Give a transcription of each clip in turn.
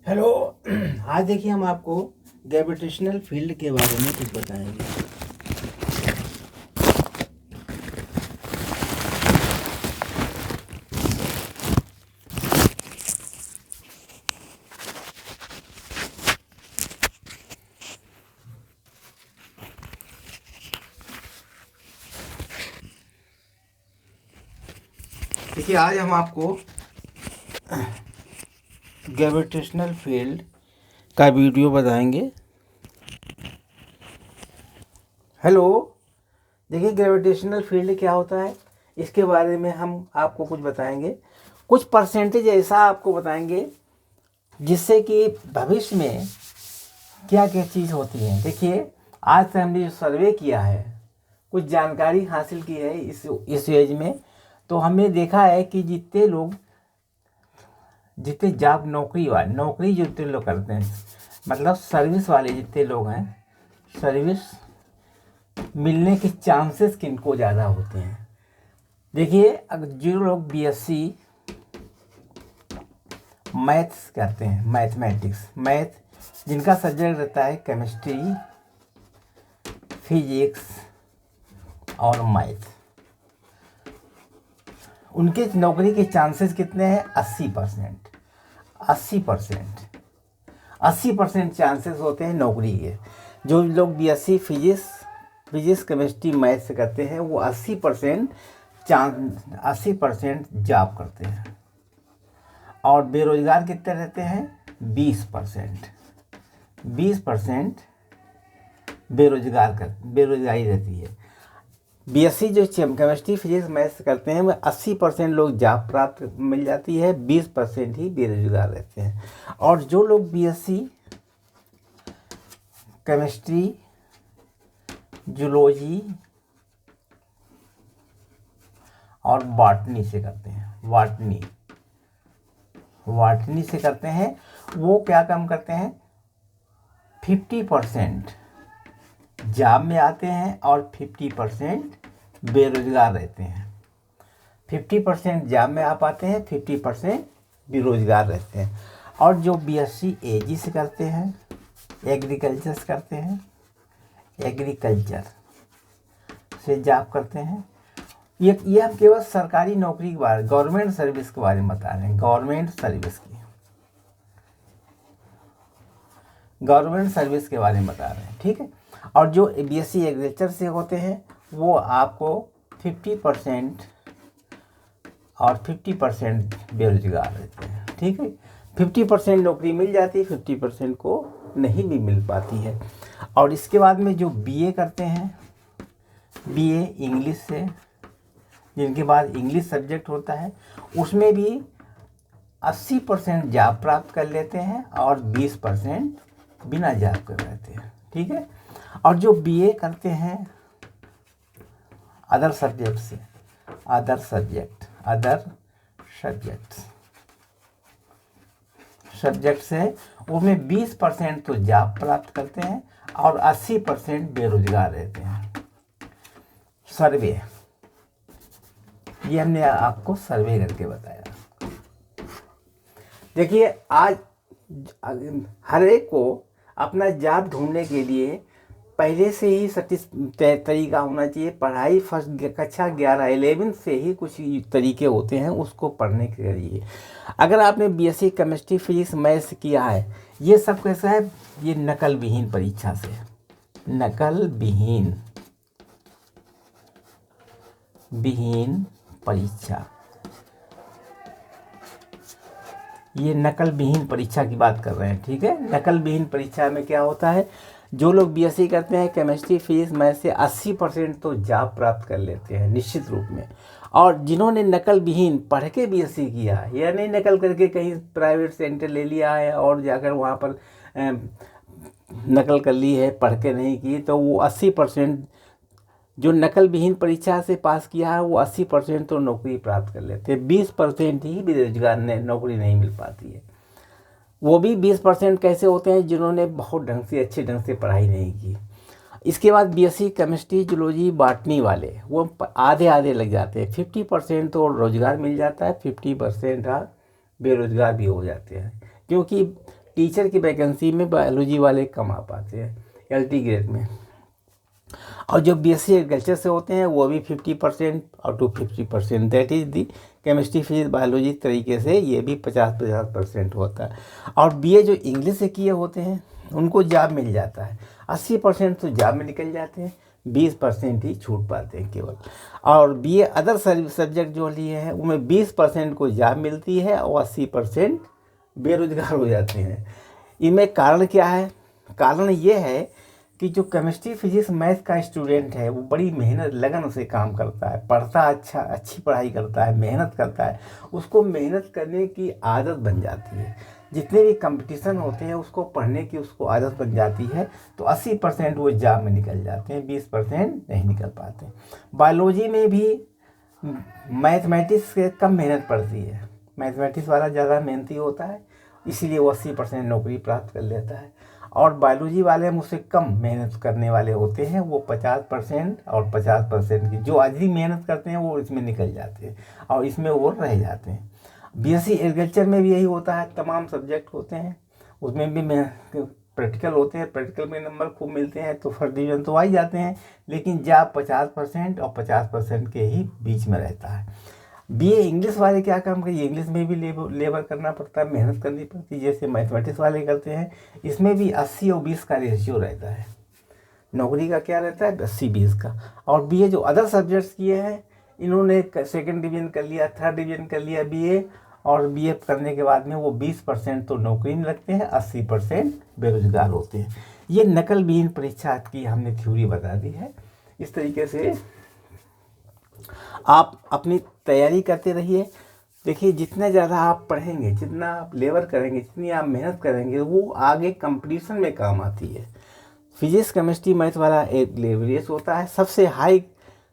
Hello. आज देखिए हम आपको ग्रेविटेशनल फील्ड के बारे में कुछ बताएंगे। देखिए आज हम आपको ग्रेविटेशनल फील्ड का वीडियो बताएंगे। हेलो। देखिए ग्रेविटेशनल फील्ड क्या होता है, इसके बारे में हम आपको कुछ बताएंगे। कुछ परसेंटेज ऐसा आपको बताएंगे जिससे कि भविष्य में क्या क्या चीज़ होती है। देखिए आज से हमने जो सर्वे किया है, कुछ जानकारी हासिल की है इस एज में, तो हमने देखा है कि जितने जॉब नौकरी जो जितने लोग करते हैं, मतलब सर्विस वाले जितने लोग हैं, सर्विस मिलने के चांसेस किनको ज़्यादा होते हैं। देखिए अगर जो लोग बीएससी मैथ्स करते हैं, मैथ जिनका सब्जेक्ट रहता है केमिस्ट्री, फिजिक्स और मैथ, उनके नौकरी के चांसेस कितने हैं? 80%। 80% चांसेस होते हैं नौकरी के। जो लोग बीएससी फिजिक्स केमिस्ट्री मैथ से करते हैं वो 80% जॉब करते हैं। और बेरोजगार कितने रहते हैं? 20% बेरोजगारी रहती है। बीएससी जो केमिस्ट्री फिजिक्स मैथ्स करते हैं वो 80% लोग जॉब प्राप्त मिल जाती है, 20% ही बेरोजगार रहते हैं। और जो लोग बीएससी केमिस्ट्री, जूलॉजी और बॉटनी से करते हैं, बॉटनी से करते हैं, वो क्या काम करते हैं? 50% जॉब में आते हैं और 50% बेरोजगार रहते हैं। 50% जॉब में आ पाते हैं, 50% बेरोजगार रहते हैं। और जो बीएससी एजी से करते हैं, एग्रीकल्चर से करते हैं, एग्रीकल्चर से जॉब करते हैं, ये हम केवल सरकारी नौकरी के बारे, गवर्नमेंट सर्विस के बारे में बता रहे हैं। गवर्नमेंट सर्विस के बारे में बता रहे हैं, ठीक है। और जो बीएससी एग्रीकल्चर से होते हैं वो आपको 50% और 50% बेरोजगार रहते हैं, ठीक है। 50% नौकरी मिल जाती है, 50% को नहीं भी मिल पाती है। और इसके बाद में जो बीए करते हैं, बीए इंग्लिश से, जिनके बाद इंग्लिश सब्जेक्ट होता है, उसमें भी 80% जॉब प्राप्त कर लेते हैं और 20% बिना जॉब कर रहते हैं, ठीक है। और जो बीए करते हैं अदर सब्जेक्ट से, अदर सब्जेक्ट से, उसमें 20% तो जॉब प्राप्त करते हैं और 80% बेरोजगार रहते हैं। सर्वे, ये हमने आपको सर्वे करके बताया। देखिए आज हर एक को अपना जॉब ढूंढने के लिए पहले से ही तरीका होना चाहिए। पढ़ाई फर्स्ट कक्षा 11 11 से ही कुछ तरीके होते हैं उसको पढ़ने के लिए। अगर आपने बीएससी केमिस्ट्री फिजिक्स मैथ्स किया है, ये सब कैसा है? ये नकल विहीन परीक्षा से, नकल विहीन परीक्षा, ये नकल विहीन परीक्षा की बात कर रहे हैं, ठीक है। नकल विहीन परीक्षा में क्या होता है? जो लोग बीएससी करते हैं केमिस्ट्री फिजिक्स मैथ से 80% तो जॉब प्राप्त कर लेते हैं निश्चित रूप में। और जिन्होंने नकल विहीन पढ़ के बीएससी किया है, या नहीं नकल करके कहीं प्राइवेट सेंटर ले लिया है और जाकर वहाँ पर नकल कर ली है, पढ़ के नहीं की, तो वो 80%, जो नकल विहीन परीक्षा से पास किया है वो 80% तो नौकरी प्राप्त कर लेते हैं। 20% ही बेरोजगार नौकरी नहीं मिल पाती है। वो भी 20% कैसे होते हैं? जिन्होंने बहुत अच्छे ढंग से पढ़ाई नहीं की। इसके बाद बीएससी केमिस्ट्री जूलॉजी बॉटनी वाले वो आधे लग जाते हैं। 50% तो रोजगार मिल जाता है, 50% बेरोजगार भी हो जाते हैं, क्योंकि टीचर की वैकेंसी में बायोलॉजी वाले कम आ पाते हैं LT ग्रेड में। और जो BSc एग्रीकल्चर से होते हैं वो भी 50% और टू 50%, that is the chemistry physics biology तरीके से ये भी 50% होता है। और BA जो इंग्लिश से किए होते हैं उनको जॉब मिल जाता है, 80% तो जॉब में निकल जाते हैं, 20% ही छूट पाते हैं केवल। और BA अदर सब्जेक्ट जो लिए हैं उनमें 20% को जॉब मिलती है और 80% बेरोजगार हो जाते हैं। इनमें कारण क्या है? कारण ये है कि जो केमिस्ट्री फिजिक्स मैथ का स्टूडेंट है वो बड़ी मेहनत लगन से काम करता है, पढ़ता अच्छी पढ़ाई करता है, मेहनत करता है, उसको मेहनत करने की आदत बन जाती है। जितने भी कंपटीशन होते हैं उसको पढ़ने की उसको आदत बन जाती है, तो 80% वो जॉब में निकल जाते हैं, 20% नहीं निकल पाते। बायोलॉजी में भी मैथमेटिक्स से कम मेहनत पड़ती है, मैथमेटिक्स वाला ज़्यादा मेहनती होता है, इसीलिए वो 80% नौकरी प्राप्त कर लेता है। और बायोलॉजी वाले मुझसे कम मेहनत करने वाले होते हैं, वो 50% और 50% की जो अधिक मेहनत करते हैं वो इसमें निकल जाते हैं और इसमें वो रह जाते हैं। BSc एग्रीकल्चर में भी यही होता है, तमाम सब्जेक्ट होते हैं, उसमें भी प्रैक्टिकल होते हैं, प्रैक्टिकल में नंबर खूब मिलते हैं तो फर्स्ट डिवीज़न तो आ ही जाते हैं, लेकिन जॉब 50% और 50% के ही बीच में रहता है। BA इंग्लिश वाले क्या काम करिए, इंग्लिश में भी लेबर करना पड़ता है, मेहनत करनी पड़ती है, जैसे मैथमेटिक्स वाले करते हैं। इसमें भी 80 और 20 का रेशियो रहता है, नौकरी का क्या रहता है 80-20 का। और BA जो अदर सब्जेक्ट्स किए हैं इन्होंने सेकंड डिवीज़न कर लिया, थर्ड डिवीज़न कर लिया BA, और BA करने के बाद में वो 20% तो नौकरी में लगते हैं, 80% बेरोजगार होते हैं। ये नकल विहीन परीक्षा की हमने थ्योरी बता दी है। इस तरीके से आप अपनी तैयारी करते रहिए। देखिए जितना ज़्यादा आप पढ़ेंगे, जितना आप लेबर करेंगे, जितनी आप मेहनत करेंगे, वो आगे कंपटीशन में काम आती है। फिजिक्स केमिस्ट्री मैथ वाला एक लेवरेज होता है, सबसे हाई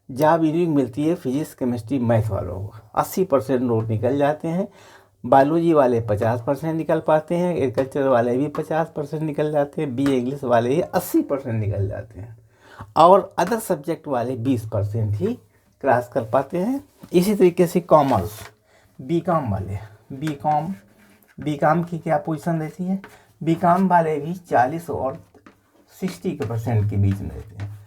जॉब इनिंग मिलती है फिजिक्स केमिस्ट्री मैथ वालों को, 80% लोग निकल जाते हैं। बायोलॉजी वाले 50% निकल पाते हैं, एग्रीकल्चर वाले भी 50% निकल जाते हैं, BA इंग्लिश वाले ही 80% निकल जाते हैं, और अदर सब्जेक्ट वाले 20% ही क्रॉस कर पाते हैं। इसी तरीके से कॉमर्स BCom वाले, BCom की क्या पोजीशन रहती है, BCom वाले भी 40 और 60% के बीच में रहते हैं,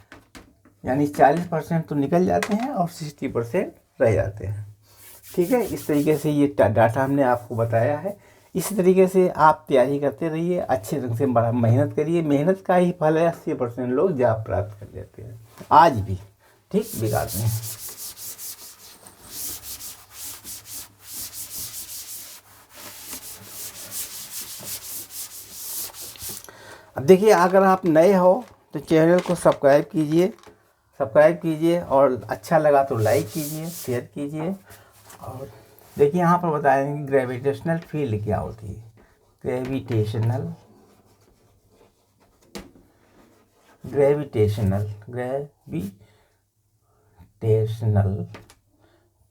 यानी 40% तो निकल जाते हैं और 60% रह जाते हैं। ठीक है, इस तरीके से ये डाटा हमने आपको बताया है। इसी तरीके से आप तैयारी करते रहिए, अच्छे ढंग से बड़ा मेहनत करिए, मेहनत का ही फल है, 80% लोग जॉब प्राप्त कर लेते हैं आज भी, ठीक, बिगाड़ नहीं। अब देखिए अगर आप नए हो तो चैनल को सब्सक्राइब कीजिए और अच्छा लगा तो लाइक कीजिए, शेयर कीजिए। और देखिए यहाँ पर बताएंगे ग्रेविटेशनल फील्ड क्या होती है। ग्रेविटेशनल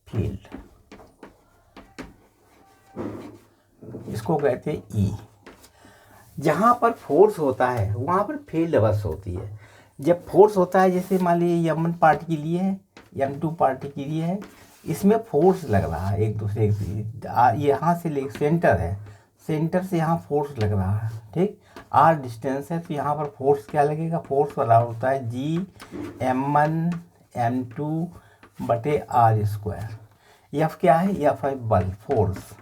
फील्ड, इसको कहते हैं E। जहाँ पर फोर्स होता है वहाँ पर फील्ड अवश्य होती है। जब फोर्स होता है, जैसे मान लीजिए M1 पार्ट के लिए है, M2 पार्ट के लिए है, इसमें फोर्स लग रहा है एक दूसरे के, यहाँ से ले सेंटर है, सेंटर से यहाँ फोर्स लग रहा है, ठीक, R डिस्टेंस है, तो यहाँ पर फोर्स क्या लगेगा, फोर्स वाला होता है G M1M2/r²। F क्या है, F है बल, फोर्स।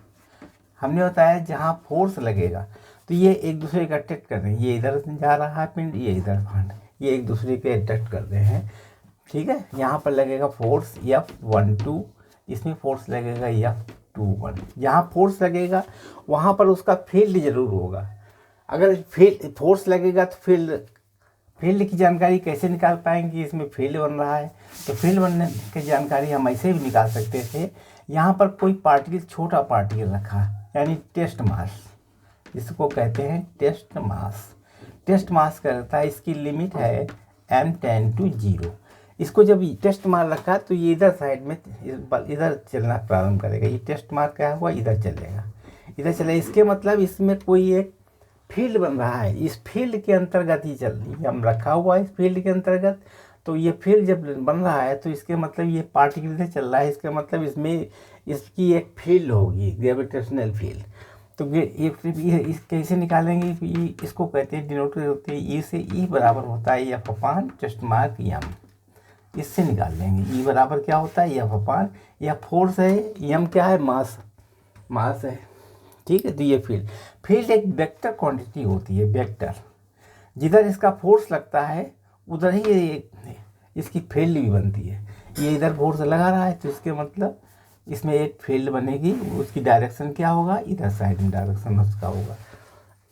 हमने बताया जहाँ फोर्स लगेगा तो ये एक दूसरे का अट्रैक्ट कर रहे हैं, ये इधर जा रहा है पिंड, ये इधर भांड, ये एक दूसरे के अट्रैक्ट कर रहे हैं, ठीक है। यहाँ पर लगेगा फोर्स F12, इसमें फोर्स लगेगा F21। जहाँ फोर्स लगेगा वहाँ पर उसका फील्ड जरूर होगा। अगर फोर्स लगेगा तो फील्ड की जानकारी कैसे निकाल पाएंगे, इसमें फील्ड बन रहा है, तो फील्ड बनने की जानकारी हम ऐसे भी निकाल सकते थे। यहाँ पर कोई पार्टिकल, छोटा पार्टिकल रखा, यानी टेस्ट मास, इसको कहते हैं टेस्ट मास करता है, इसकी लिमिट है m10/0। इसको जब टेस्ट मार रखा तो ये इधर साइड में इधर चलना प्रारंभ करेगा। ये टेस्ट मार क्या हुआ, इधर चलेगा। इसके मतलब इसमें कोई एक फील्ड बन रहा है, इस फील्ड के अंतर्गत ही चल रही है, हम रखा हुआ है इस फील्ड के अंतर्गत। तो ये फील्ड जब बन रहा है तो इसके मतलब ये पार्टिकल से चल रहा है, इसका मतलब इसमें इसकी एक फील्ड होगी, ग्रेविटेशनल फील्ड। तो ये इस कैसे निकालेंगे? इसको कहते हैं, डिनोटेड होती है ई से। ई बराबर होता है एफ अपान जस्ट मार्क एम। इससे निकाल लेंगे। ई बराबर क्या होता है? एफ अपान, या फोर्स है, एम क्या है? मास है। ठीक है, तो ये फील्ड एक वेक्टर क्वांटिटी होती है, वेक्टर। जिधर इसका फोर्स लगता है उधर ही ये इसकी फील्ड भी बनती है। ये इधर फोर्स लगा रहा है तो इसके मतलब इसमें एक फील्ड बनेगी। उसकी डायरेक्शन क्या होगा? इधर साइड में डायरेक्शन उसका होगा।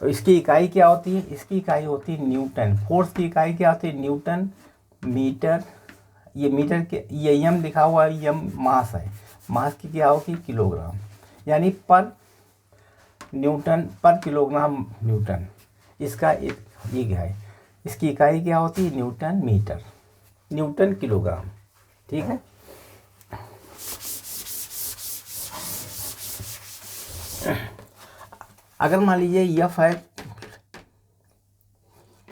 तो इसकी इकाई क्या होती है? इसकी इकाई होती है न्यूटन। फोर्स की इकाई क्या होती है? Newton metre. ये मीटर के, ये एम लिखा हुआ है, एम मास है। मास की क्या होगी? किलोग्राम, यानी पर न्यूटन पर किलोग्राम न्यूटन। इसका एक ये क्या है? इसकी इकाई क्या होती है? Newton metre, newton kilogram. ठीक है। अगर मान लीजिए एफ है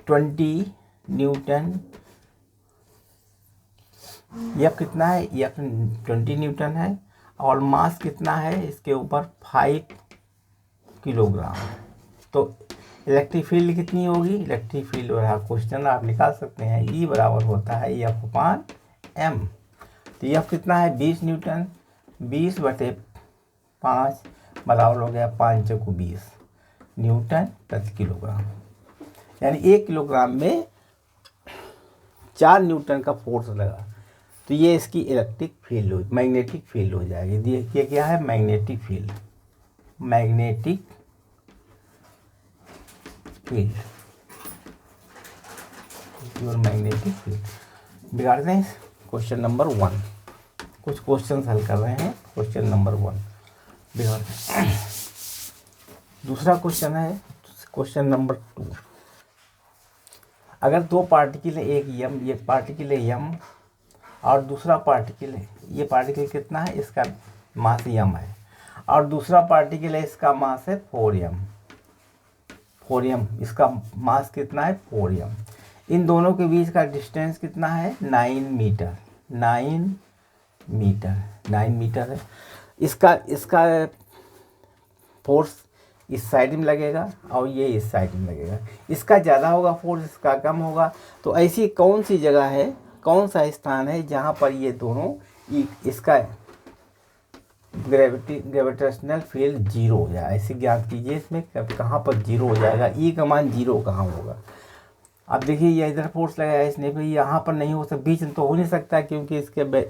20 न्यूटन, एफ कितना है? एफ 20 न्यूटन है, और मास कितना है इसके ऊपर? 5 किलोग्राम। तो इलेक्ट्रिक फील्ड कितनी होगी? इलेक्ट्रिक फील्ड वाला क्वेश्चन आप निकाल सकते हैं। ई बराबर होता है एफ अपान एम। तो एफ कितना है? 20 न्यूटन, 20/5 बराबर हो गया 5 × 20 न्यूटन प्रति किलोग्राम। यानी 1 किलोग्राम में 4 न्यूटन का फोर्स लगा। तो ये इसकी इलेक्ट्रिक फील्ड हो, मैग्नेटिक फील्ड हो जाएगी। ये क्या है? Magnetic field, magnetic field, pure magnetic field. बिगाड़ते हैं क्वेश्चन नंबर 1। कुछ क्वेश्चन हल कर रहे हैं। क्वेश्चन नंबर 1 बिगाड़ते हैं। दूसरा क्वेश्चन है क्वेश्चन नंबर 2। अगर दो पार्टिकल है, एक यम, ये पार्टिकल है यम, और दूसरा पार्टिकल है, ये पार्टिकल कितना है? इसका मास यम है, और दूसरा पार्टिकल है, इसका मास है 4m। इसका मास कितना है? 4m। इन दोनों के बीच का डिस्टेंस कितना है? 9 मीटर। 9 मीटर है। इसका फोर्स इस साइड में लगेगा और ये इस साइड में लगेगा। इसका ज़्यादा होगा फोर्स, इसका कम होगा। तो ऐसी कौन सी जगह है, कौन सा स्थान है जहाँ पर ये दोनों, इसका ग्रेविटेशनल फील्ड 0 हो जाए? ऐसे ज्ञात कीजिए इसमें कहाँ पर 0 हो जाएगा। ई का मान 0 कहाँ होगा? अब देखिए ये इधर फोर्स लगाया इसने, भी यहाँ पर नहीं हो सकता, बीच में तो हो नहीं सकता, क्योंकि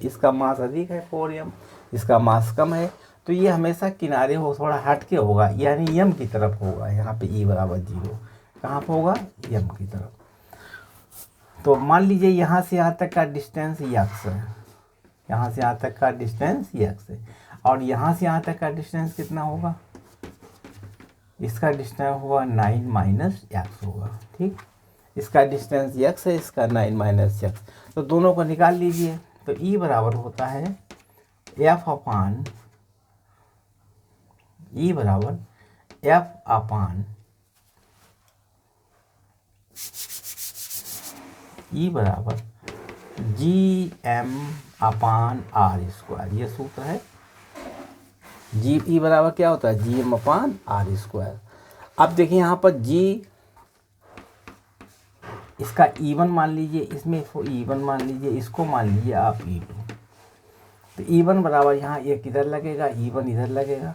इसका मास अधिक है 4m, इसका मास कम है। तो ये हमेशा किनारे हो, थोड़ा हट के होगा, यानी यम की तरफ होगा। यहाँ पे ई बराबर 0 कहाँ पर होगा? यम की तरफ। तो मान लीजिए यहाँ से यहाँ तक का डिस्टेंस x है, यहाँ से यहाँ तक का डिस्टेंस x है, और यहाँ से यहाँ तक का डिस्टेंस कितना होगा? इसका डिस्टेंस होगा 9 - x होगा। ठीक, इसका डिस्टेंस x है, इसका 9 - x। तो दोनों को निकाल लीजिए। तो E बराबर होता है F अपान E बराबर F अपान E बराबर GM अपान R²। ये सूत्र है। E बराबर क्या होता है? GM अपान R²। अब देखिए यहाँ पर G, इसका E1 मान लीजिए, इसमें इसको E1 मान लीजिए, इसको मान लीजिए आप E2। तो E1 बराबर यहाँ एक इधर लगेगा, E1 इधर लगेगा,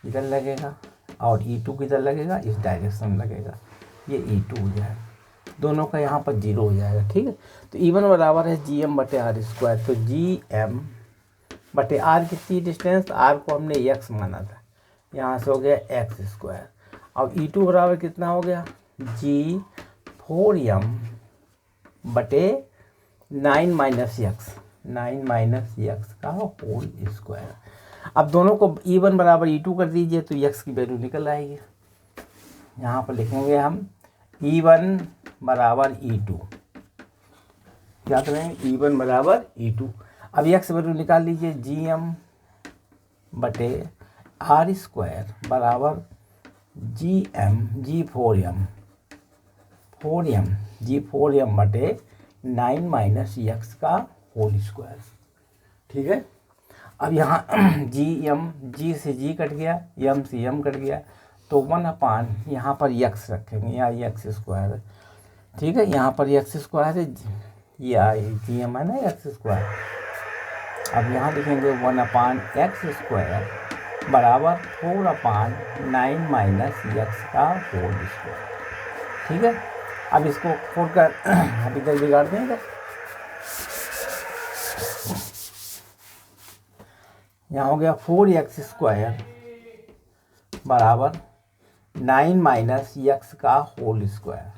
इधर लगेगा, और E2 किधर लगेगा? इस डायरेक्शन में लगेगा। ये E2 हो जाएगा, दोनों का यहाँ पर 0 हो जाएगा। ठीक है। तो E1 बराबर है GM/R²। तो GM/R कितनी डिस्टेंस? R को हमने x माना था, यहाँ से हो गया x²। अब E2 बराबर कितना हो गया? G4m/9 - x, 9 - x का होल स्क्वायर। अब दोनों को E1 बराबर E2 कर दीजिए तो x की वैल्यू निकल आएगी। यहाँ पर लिखेंगे हम E1 बराबर E2, क्या करें? E1 बराबर E2। अब x वैल्यू निकाल लीजिए, GM/R² बराबर G4m/9 - x का होल स्क्वायर। ठीक है। अब यहाँ G से G कट गया, M से M कट गया, तो 1/, यहाँ पर यक्स रखेंगे, यहाँ यक्स स्क्वायर है, ठीक है, यहाँ पर यक्स स्क्वायर है, ये आई जी एम है ना एक्स स्क्वायर। अब यहाँ लिखेंगे 1/x स्क्वायर बराबर 4/9 माइनस यक्स का होल स्क्वायर, ठीक है। अब इसको 4 कर अब इधर बिगाड़ देंगे, यहाँ हो गया 4x स्क्वायर बराबर 9 माइनस यक्स का होल स्क्वायर।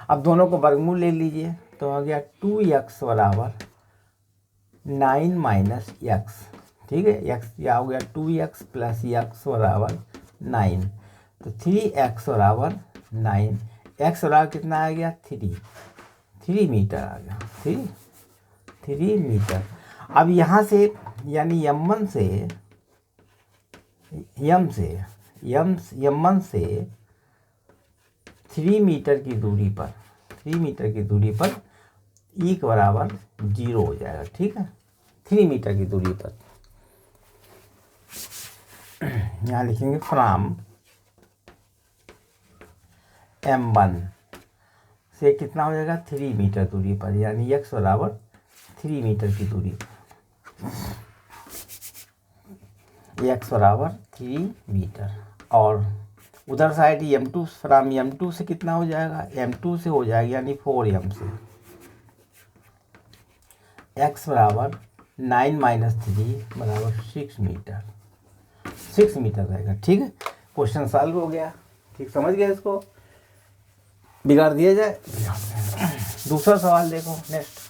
अब दोनों को वर्गमूल ले लीजिए, तो आ गया 2x बराबर 9 माइनस यक्स, ठीक है। यक्स क्या हो गया 2x प्लस यक्स बराबर 9, तो 3x बराबर 9, x बराबर कितना आ गया 3 मीटर आ गया, 3 मीटर। अब यहाँ से यानी m1 से m1 से 3 मीटर की दूरी पर ई के बराबर 0 हो जाएगा, ठीक है। 3 मीटर की दूरी पर यहाँ लिखेंगे फ्रॉम m1 से कितना हो जाएगा 3 मीटर दूरी पर, यानी x बराबर 3 मीटर की दूरी पर, x बराबर 3 मीटर। और उधर साइड m2 फ्रॉम m2 से कितना हो जाएगा, m2 से हो जाएगा यानी 4m से x बराबर 9 माइनस 3 बराबर 6 मीटर रहेगा, ठीक है। क्वेश्चन सॉल्व हो गया, ठीक समझ गया, इसको बिगाड़ दिया जाए। दूसरा सवाल देखो नेक्स्ट।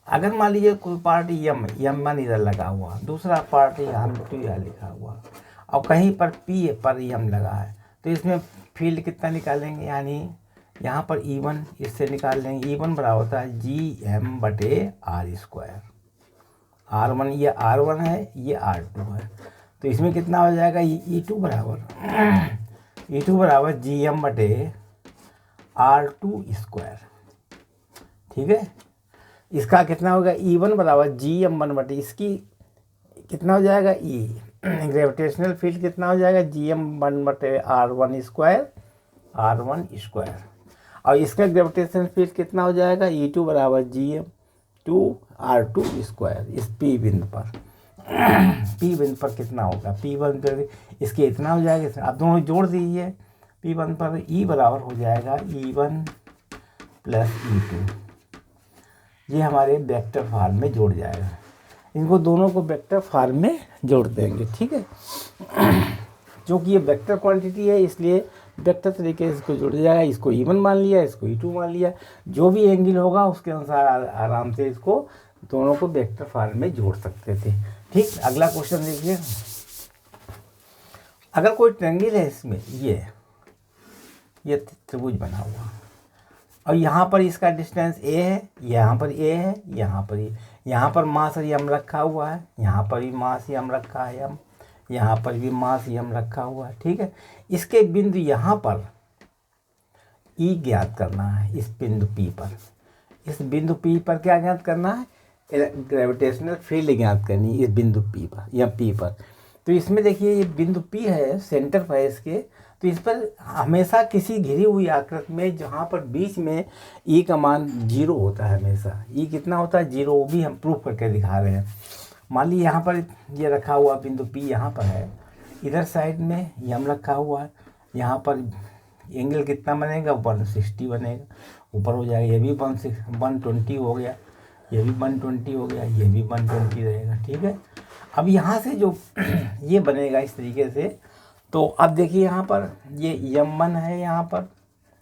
अगर मान लीजिए कोई पार्ट m1 इधर लगा हुआ, दूसरा पार्ट m2 यहाँ लिखा हुआ, और कहीं पर p पर m लगा है, तो इसमें फील्ड कितना निकालेंगे, यानी यहाँ पर E1 इससे निकाल लेंगे। E1 बराबर होता है GM/r स्क्वायर, R1 ये R1 है, ये R2 है, तो इसमें कितना हो जाएगा E2 बराबर GM/R2 स्क्वायर, ठीक है। इसका कितना होगा E1 बराबर GM1 इसकी कितना हो जाएगा E ग्रेविटेशनल फील्ड कितना हो जाएगा GM1/R1 स्क्वायर, और इसका ग्रेविटेशनल फील्ड कितना हो जाएगा E2 बराबर GM2R2 स्क्वायर। इस P बिंदु पर कितना होगा, P1 पर इसके इतना हो जाएगा, आप दोनों जोड़ दीजिए, P1 पर E बराबर हो जाएगा E1 प्लस E2, ये हमारे वेक्टर फॉर्म में जोड़ जाएगा। इनको दोनों को वेक्टर फॉर्म में जोड़ देंगे, ठीक है। जो कि ये वेक्टर क्वांटिटी है, इसलिए वेक्टर तरीके से इसको जोड़ जाएगा। इसको E1 मान लिया, इसको E2 मान लिया, जो भी एंगल होगा उसके अनुसार आराम से इसको दोनों को वेक्टर फॉर्म में जोड़ सकते थे, ठीक। अगला क्वेश्चन देखिए। अगर कोई ट्रायंगल है, इसमें ये त्रिभुज बना हुआ, और यहाँ पर इसका डिस्टेंस a है, यहाँ पर a है, यहाँ पर मास m रखा हुआ है, यहाँ पर भी मास m रखा है m, यहाँ पर भी मास m रखा हुआ है, ठीक है। इसके बिंदु यहाँ पर E ज्ञात करना है, इस बिंदु P पर, इस बिंदु P पर क्या ज्ञात करना है, ग्रेविटेशनल फील्ड ज्ञात करनी है इस बिंदु P पर या P पर। तो इसमें देखिए ये बिंदु P है, सेंटर पर है इसके, तो इस पर हमेशा किसी घिरी हुई आकृति में जहाँ पर बीच में E का मान 0 होता है, हमेशा E कितना होता है 0, वो भी हम प्रूफ करके दिखा रहे हैं। मान लीजिए यहाँ पर ये रखा हुआ बिंदु P यहाँ पर है, इधर साइड में M रखा हुआ है, यहाँ पर एंगल कितना बनेगा 160 बनेगा, ऊपर हो जाएगा, ये भी 120 हो गया, ये भी 120 हो गया, ये भी 120 रहेगा, ठीक है। अब यहाँ से जो ये बनेगा इस तरीके से, तो अब देखिए यहाँ पर ये M1 है, यहाँ पर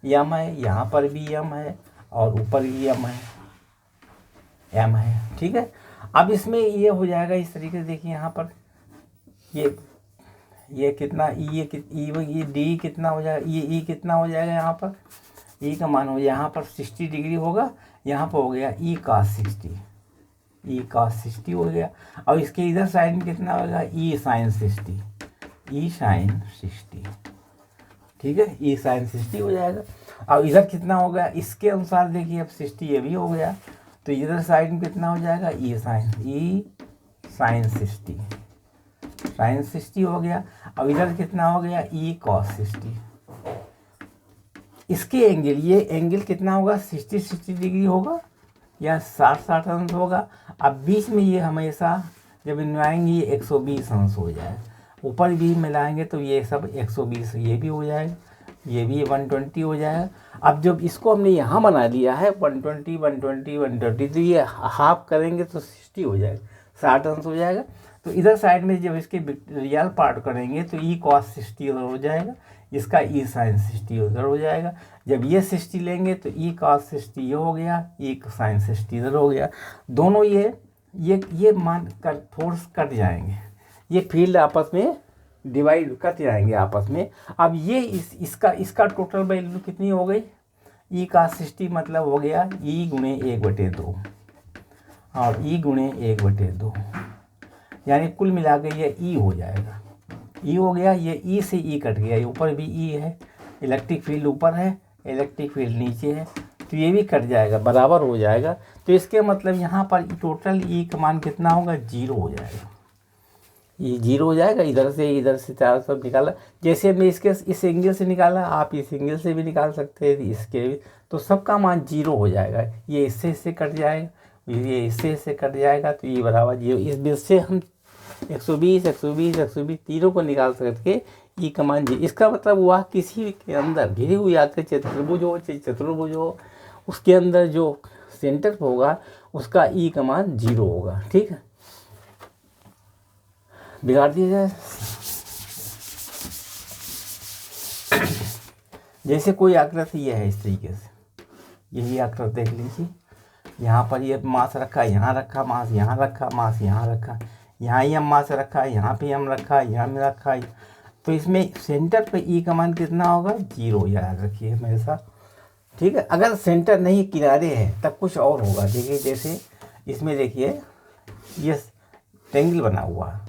M है, यहाँ पर भी M है, और ऊपर भी M है, ठीक है। अब इसमें ये हो जाएगा इस तरीके से, देखिए यहाँ पर ये कितना ये D कितना हो जाएगा, ये E कितना हो जाएगा, यहाँ पर E का मान हो जाए, यहाँ पर 60 डिग्री होगा, यहाँ पर हो गया E cos 60 हो गया, और इसके इधर साइड में कितना होगा E sin 60, ठीक है, E sin 60 हो जाएगा। और इधर कितना होगा इसके अनुसार देखिए, अब 60 ये भी हो गया, तो इधर साइड में कितना हो जाएगा E साइन 60, साइन 60 हो गया। अब इधर कितना हो गया, ई कॉस 60। इसके एंगल, ये एंगल कितना होगा, 60 डिग्री होगा या 60 अंश होगा। अब बीच में ये हमेशा जब मिलाएंगे ये 120 अंश हो जाएगा। ऊपर भी मिलाएंगे तो ये सब 120, ये भी हो जाएगा, ये भी 120 हो जाएगा। अब जब इसको हमने यहाँ बना लिया है 120 120 120, तो ये हाफ करेंगे तो 60 हो जाएगा, 60 अंश हो जाएगा। तो इधर साइड में जब इसके रियल पार्ट करेंगे तो ई कॉस 60 उधर हो जाएगा, इसका ई साइन 60 उधर हो जाएगा। जब ये 60 लेंगे तो ई कॉस 60 ये हो गया, ई साइन 60 इधर हो गया। दोनों ये मान कर फोर्स कट जाएंगे, ये फील्ड आपस में डिवाइड कट जाएंगे आपस में। अब ये इसका टोटल वैल्यू कितनी हो गई, ई का 60 मतलब हो गया ई गुणे 1/2 और ई गुणे 1/2, यानी कुल मिला के ये ई हो जाएगा। ई हो गया, ये ई से ई कट गया, ये ऊपर भी ई है, इलेक्ट्रिक फील्ड ऊपर है, इलेक्ट्रिक फील्ड नीचे है, तो ये भी कट जाएगा, बराबर हो जाएगा। तो इसके मतलब यहाँ पर टोटल ई का मान कितना होगा, 0 हो जाएगा, ये 0 हो जाएगा। इधर से 4 सब निकाला, जैसे हमने इसके इस एंगल से निकाला, आप इस एंगल से भी निकाल सकते हैं, इसके भी, तो सबका मान 0 हो जाएगा। ये इससे कट जाएगा, ये इससे कट जाएगा, तो ये बराबर 0। इस बीच से हम 120 तीनों को निकाल सकते ई का मान 0। इसका मतलब हुआ किसी के अंदर घिरी हुई आकृति चतुर्भुज हो चाहे चतुर्भुज हो, उसके अंदर जो सेंटर होगा उसका ई का मान 0 होगा। ठीक है, बिगाड़ दिया जाए। जैसे कोई आकृति ये है इस तरीके से, यही आकृति देख लीजिए, यहाँ पर ये मास रखा, यहाँ रखा मास, यहाँ रखा मास, यहाँ रखा, यहाँ ही हम मास रखा, यहाँ पे हम रखा, यहाँ में रखा, तो इसमें सेंटर पे ई का मान कितना होगा, 0 याद रखिए हमेशा। ठीक है, अगर सेंटर नहीं किनारे है तब कुछ और होगा। देखिए जैसे इसमें देखिए ये ट्रायंगल बना हुआ है,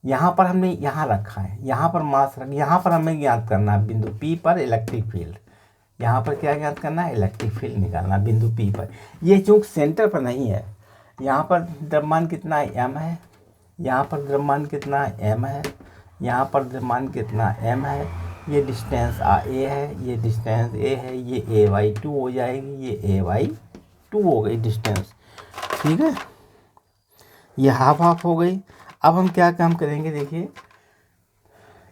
यहाँ पर हमने यहाँ रखा है, यहाँ पर मास रख, यहाँ पर हमें ज्ञात करना है बिंदु P पर इलेक्ट्रिक फील्ड। यहाँ पर क्या ज्ञात करना है, इलेक्ट्रिक फील्ड निकालना बिंदु P पर। ये चूँकि सेंटर पर नहीं है, यहाँ पर द्रव्यमान कितना m है, यहाँ पर द्रव्यमान कितना m है, यहाँ पर द्रव्यमान कितना m है, ये डिस्टेंस a है, ये डिस्टेंस a है, ये a/2 हो जाएगी, ये a/2 हो गई डिस्टेंस। ठीक है, ये हाफ हाफ हो गई। अब हम क्या काम करेंगे, देखिए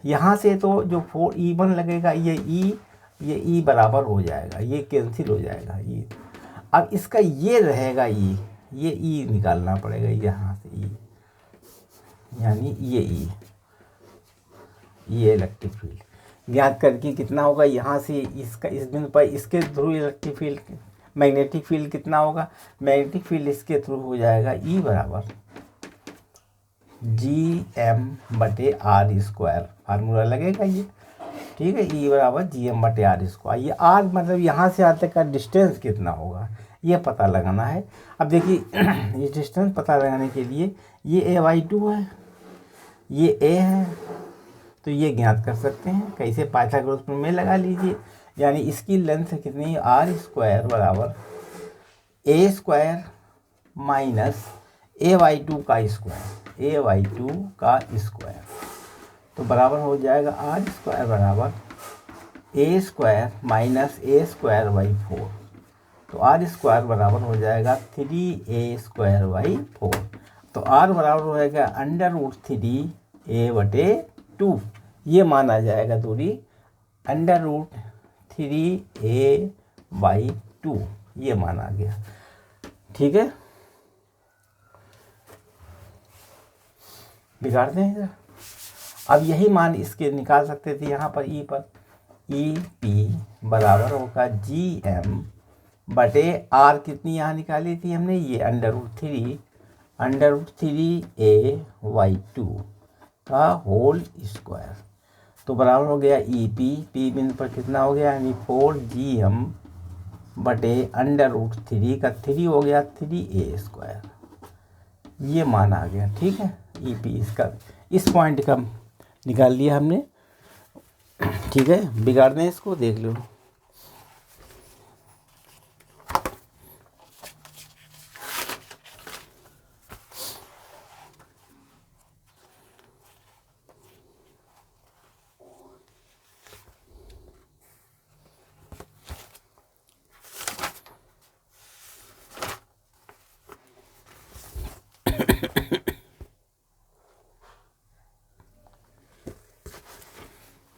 यहाँ से तो जो 4E1 लगेगा, ये ई बराबर हो जाएगा, ये कैंसिल हो जाएगा ई। अब इसका ये रहेगा ई, ये ई निकालना पड़ेगा यहाँ से ई, यानी ये इलेक्ट्रिक फील्ड ज्ञात करके कितना होगा, यहाँ से इसका इस बिंदु पर इसके through electric field, magnetic field कितना होगा, मैग्नेटिक फील्ड इसके थ्रू हो जाएगा ई बराबर Gm/r², फार्मूला लगेगा ये। ठीक है, ई बराबर Gm/r²। ये r मतलब यहाँ से यहाँ तक का डिस्टेंस कितना होगा ये पता लगाना है। अब देखिए ये डिस्टेंस पता लगाने के लिए ये a/2 है, ये a है, तो ये ज्ञात कर सकते हैं कैसे, पाइथागोरस प्रमेय लगा लीजिए। यानी इसकी लेंथ कितनी है, r² बराबर a² माइनस a/2 का स्क्वायर, तो बराबर हो जाएगा r² बराबर a² माइनस a²/4, तो r² बराबर हो जाएगा 3a²/4। तो r बराबर हो जाएगा √3a/2, ये माना जाएगा दूरी √3a/2, ये माना गया। ठीक है, बिगाड़ दें इधर। अब यही मान इसके निकाल सकते थे यहाँ पर ई पी बराबर होगा Gm/r, कितनी यहाँ निकाली थी हमने, ये √3a/2 का होल स्क्वायर, तो बराबर हो गया ई पी बिंदु पर कितना हो गया, यानी 4Gm/√3 का 3 हो गया 3a², ये मान आ गया। ठीक है, ई पी इसका इस पॉइंट का निकाल लिया हमने। ठीक है, बिगाड़ दें इसको, देख लो।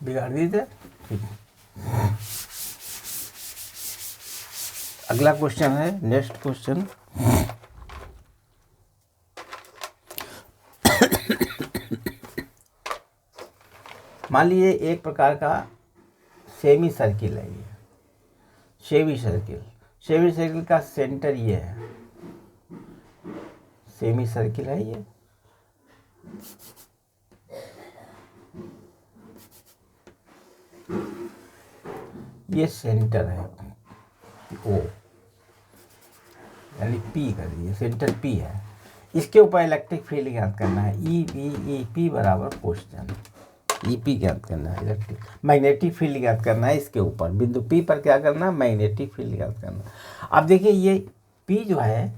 बिगाड़ दी थे। ठीक, अगला क्वेश्चन है, नेक्स्ट क्वेश्चन। मान लीजिए एक प्रकार का सेमी सर्किल है, ये सेमी सर्किल का सेंटर ये है, सेमी सर्किल है ये सेंटर है ओ, यानी पी कर दिए, सेंटर पी है। इसके ऊपर इलेक्ट्रिक फील्ड ज्ञात करना है, ई पी बराबर क्वेश्चन, ई पी ज्ञात करना है, इलेक्ट्रिक मैग्नेटिक फील्ड ज्ञात करना है। इसके ऊपर बिंदु पी पर क्या करना है, मैग्नेटिक फील्ड ज्ञात करना। अब देखिए ये पी जो है,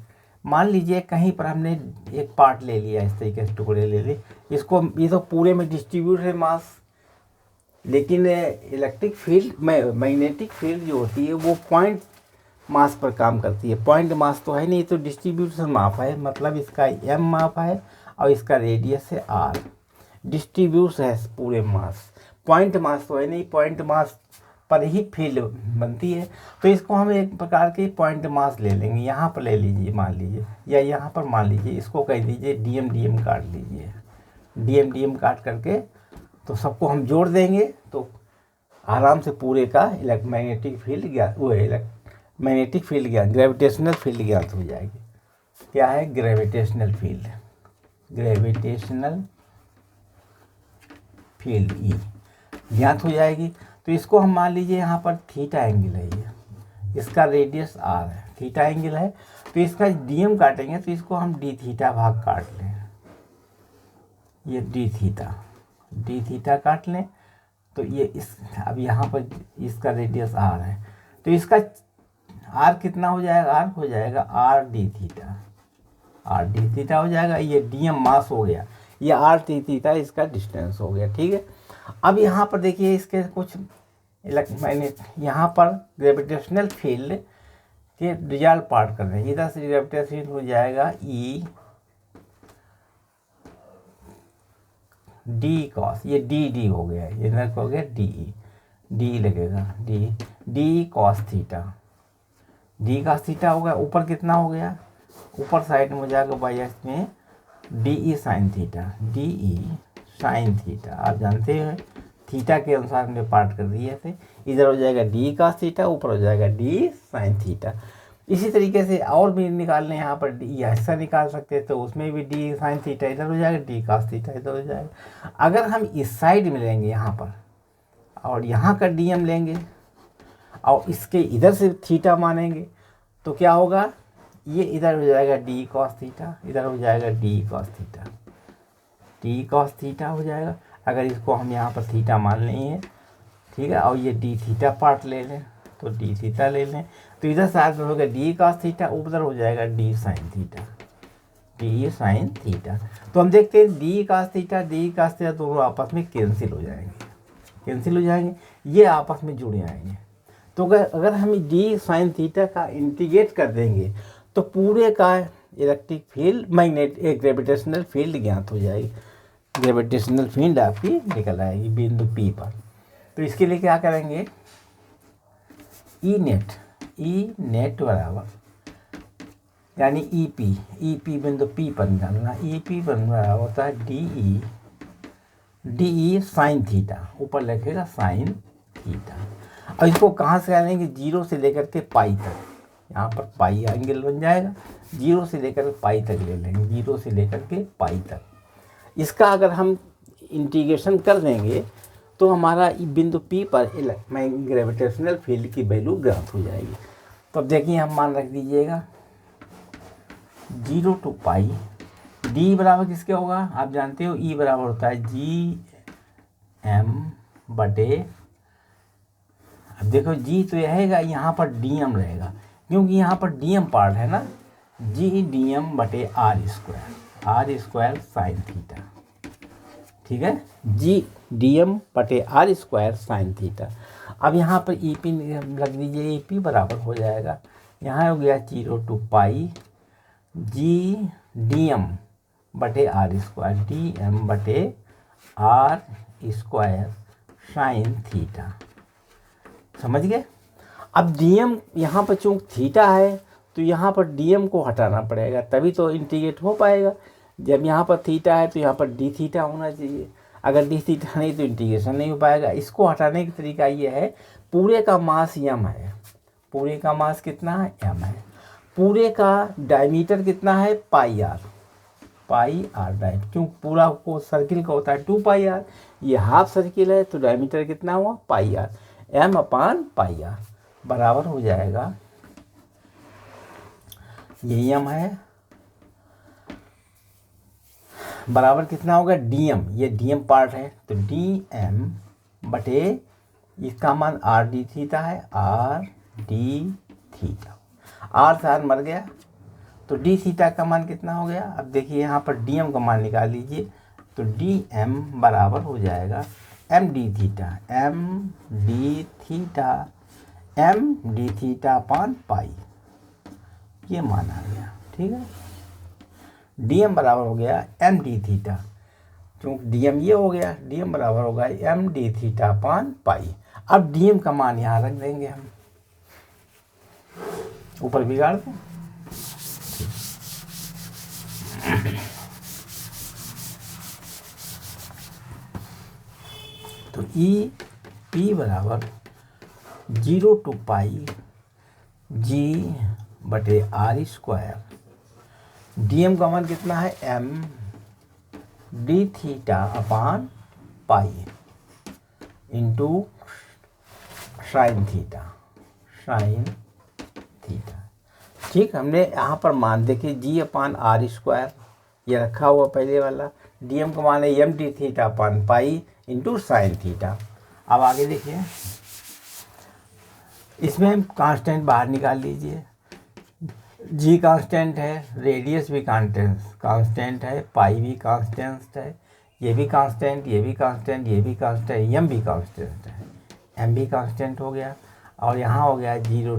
मान लीजिए कहीं पर हमने एक पार्ट ले लिया, इस तरीके से टुकड़े ले लिए, इसको, ये तो पूरे में डिस्ट्रीब्यूट है मास, लेकिन इलेक्ट्रिक फील्ड मैग्नेटिक फील्ड जो होती है वो पॉइंट मास पर काम करती है। पॉइंट मास तो है नहीं, तो डिस्ट्रीब्यूशन माप है, मतलब इसका एम माप है और इसका रेडियस है आर, डिस्ट्रीब्यूट है पूरे मास। पॉइंट मास तो है नहीं, पॉइंट मास पर ही फील्ड बनती है। तो इसको हम एक प्रकार के पॉइंट मास ले लेंगे, यहाँ पर ले लीजिए मान लीजिए, या यहाँ पर मान लीजिए, इसको कह दीजिए डीएम काट लीजिए, डीएम काट करके तो सबको हम जोड़ देंगे तो आराम से पूरे का मैग्नेटिक फील्ड ज्ञात, वो मैग्नेटिक फील्ड ज्ञात, ग्रेविटेशनल फील्ड ज्ञात हो जाएगी। क्या है, gravitational field, gravitational field E ज्ञात हो जाएगी। तो इसको हम मान लीजिए यहाँ पर थीटा एंगल है, ये इसका रेडियस आर है, थीटा एंगल है, तो इसका डीएम काटेंगे तो इसको हम डी थीटा भाग काट लें, ये डी थीटा काट लें तो ये इस, अब यहाँ पर इसका रेडियस आर है, तो इसका आर कितना हो जाएगा, आर हो जाएगा आर डी थीटा हो जाएगा। ये डीएम मास हो गया, ये आर डी थीटा इसका डिस्टेंस हो गया। ठीक है, अब यहाँ पर देखिए इसके कुछ मैंने यहाँ पर ग्रेविटेशनल फील्ड के रिजल्ट पार्ट कर रहे हैं, इधर से ग्रेविटेशनल फील्ड हो जाएगा ई डी कॉस, ये डी हो गया, ये इधर हो गया डी लगेगा, डी कॉस थीटा हो गया। ऊपर कितना हो गया, ऊपर साइड में हो जाएगा बाई एक्स में डी ई साइन थीटा। आप जानते हैं थीटा के अनुसार हमने पार्ट कर दिए थे, इधर हो जाएगा डी कॉस थीटा, ऊपर हो जाएगा डी साइन थीटा। इसी तरीके से और भी निकालने, यहाँ पर डी ऐसा निकाल सकते हैं, तो उसमें भी डी साइन थीटा इधर हो जाएगा, डी कॉस थीटा इधर हो जाएगा। अगर हम इस साइड में लेंगे यहाँ पर और यहाँ का डीएम लेंगे और इसके इधर से थीटा मानेंगे तो क्या होगा, ये इधर हो जाएगा डी कॉस थीटा, इधर हो जाएगा डी कॉस थीटा हो जाएगा। अगर इसको हम यहाँ पर थीटा मान लें, ठीक है, और ये डी थीटा पार्ट ले लें तो डी थीटा ले लें, तो इधर साथ में होगा डी कॉस थीटा, उधर हो जाएगा डी साइन थीटा। तो हम देखते हैं डी कॉस थीटा दोनों आपस में कैंसिल हो जाएंगे, ये आपस में जुड़ जाएंगे। तो अगर हम डी साइन थीटा का इंटीग्रेट कर देंगे तो पूरे का इलेक्ट्रिक फील्ड ग्रेविटेशनल फील्ड ज्ञात हो जाएगी, ग्रेविटेशनल फील्ड आपकी निकल आएगी बिंदु पी पर। तो इसके लिए क्या करेंगे, ई नेट बराबर, यानी ई पी बिंदु पी पर निकालना, ई पी बराबर होता है डी ई साइन थीटा, ऊपर लिखेगा साइन थीटा। और इसको कहाँ से करेंगे, जीरो से लेकर के पाई तक, यहाँ पर पाई एंगल बन जाएगा, जीरो से लेकर के पाई तक ले लेंगे, जीरो से लेकर के पाई तक। इसका अगर हम इंटीग्रेशन कर देंगे तो हमारा बिंदु P पर ग्रेविटेशनल फील्ड की वैल्यू ज्ञात हो जाएगी। तो अब देखिए हम मान रख दीजिएगा 0 to पाई, D बराबर किसके होगा, आप जानते हो E बराबर होता है GM बटे, अब देखो G तो रहेगा, यहाँ पर DM रहेगा, क्योंकि यहाँ पर DM पार्ट है ना, GDM बटे R स्क्वायर साइन थीटा। ठीक है, GDM बटे R² साइन थीटा। अब यहाँ पर EP लग दीजिए, EP बराबर हो जाएगा, यहाँ हो गया 0 to पाई GDM बटे R², DM बटे R² साइन थीटा। समझ गए। अब डीएम यहाँ पर चूँकि थीटा है तो यहाँ पर डीएम को हटाना पड़ेगा, तभी तो इंटीग्रेट हो पाएगा। जब यहाँ पर थीटा है तो यहाँ पर डी थीटा होना चाहिए, अगर डी थीटा नहीं तो इंटीग्रेशन नहीं हो पाएगा। इसको हटाने का तरीका ये है, पूरे का मास यम है, पूरे का मास कितना है, एम है, पूरे का डायमीटर कितना है, pi r, pi r diameter, क्योंकि पूरा को सर्किल का होता है 2 पाई आर, ये हाफ सर्किल है तो डायमीटर कितना हुआ, pi r, m upon pi r बराबर हो जाएगा, ये एम है, बराबर कितना होगा, डीएम, ये डीएम पार्ट है तो डी एम बटे इसका मान आर डी थीटा है, आर डी थीटा, आर से आर मर गया तो डी थीटा का मान कितना हो गया। अब देखिए यहाँ पर डी एम का मान निकाल लीजिए तो डी एम बराबर हो जाएगा m D theta, m D theta, m D theta upon pi, ये मान आ गया। ठीक है, डी एम बराबर हो गया एम डी थीटा, क्योंकि डी एम ये हो गया, डी एम बराबर होगा एम डी थीटा अपान पाई। अब डी एम का मान यहाँ रख देंगे हम, ऊपर बिगाड़ दें, तो ई पी बराबर 0 टू पाई जी बटे आर स्क्वायर, डी एम का मान कितना है, M D theta upon pi into sine theta, sine theta. ठीक, हमने यहाँ पर मान देखिए जी अपान आर स्क्वायर ये रखा हुआ पहले वाला, डी एम का मान है M D theta upon pi into sine theta. अब आगे देखिए, इसमें कांस्टेंट बाहर निकाल लीजिए, जी कांस्टेंट है, रेडियस भी कांस्टेंट है, पाई भी कांस्टेंट है, ये भी कांस्टेंट, ये भी कांस्टेंट, ये भी कांस्टेंट, एम भी कांस्टेंट है, एम भी कांस्टेंट हो गया। और यहाँ हो गया 0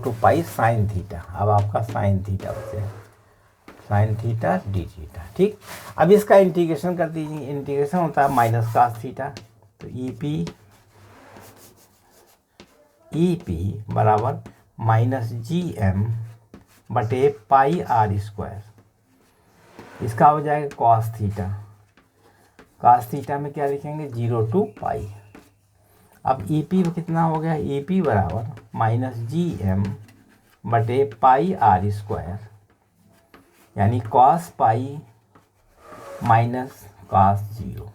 टू पाई साइन थीटा। अब आपका साइन थीटा बचेगा, साइन थीटा डी थीटा। ठीक, अब इसका इंटीग्रेशन कर दीजिए, इंटीग्रेशन होता है माइनस कास थीटा, तो ई पी बराबर माइनस जी एम बटे पाई आर स्क्वायर, इसका हो जाएगा कॉस थीटा, कॉस थीटा में क्या लिखेंगे 0 टू पाई। अब ई पी कितना हो गया, ई पी बराबर माइनस जी एम बटे पाई आर स्क्वायर, यानी कॉस पाई माइनस कॉस 0।